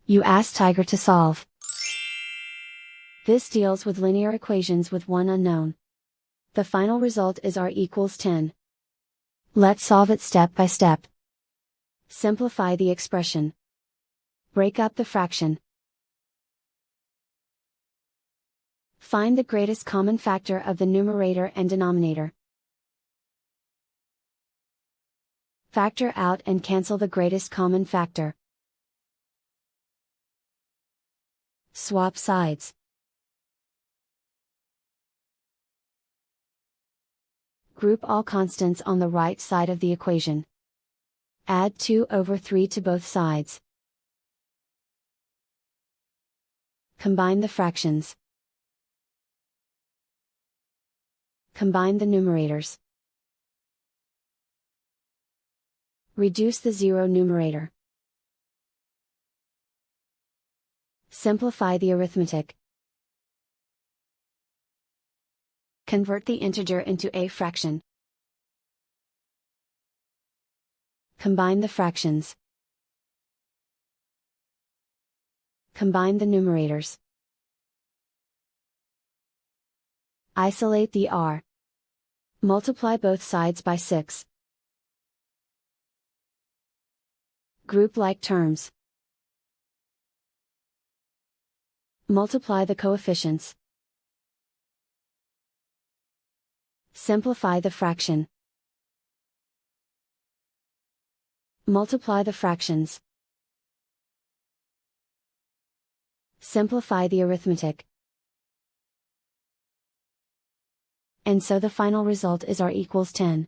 You ask Tiger to solve. This deals with linear equations with one unknown. The final result is r equals 10. Let's solve it step by step. Simplify the expression. Break up the fraction. Find the greatest common factor of the numerator and denominator. Factor out and cancel the greatest common factor. Swap sides. Group all constants on the right side of the equation. Add 2/3 to both sides. Combine the fractions. Combine the numerators. Reduce the zero numerator. Simplify the arithmetic. Convert the integer into a fraction. Combine the fractions. Combine the numerators. Isolate the r. Multiply both sides by 6. Group like terms. Multiply the coefficients. Simplify the fraction. Multiply the fractions. Simplify the arithmetic. And so the final result is r equals 10.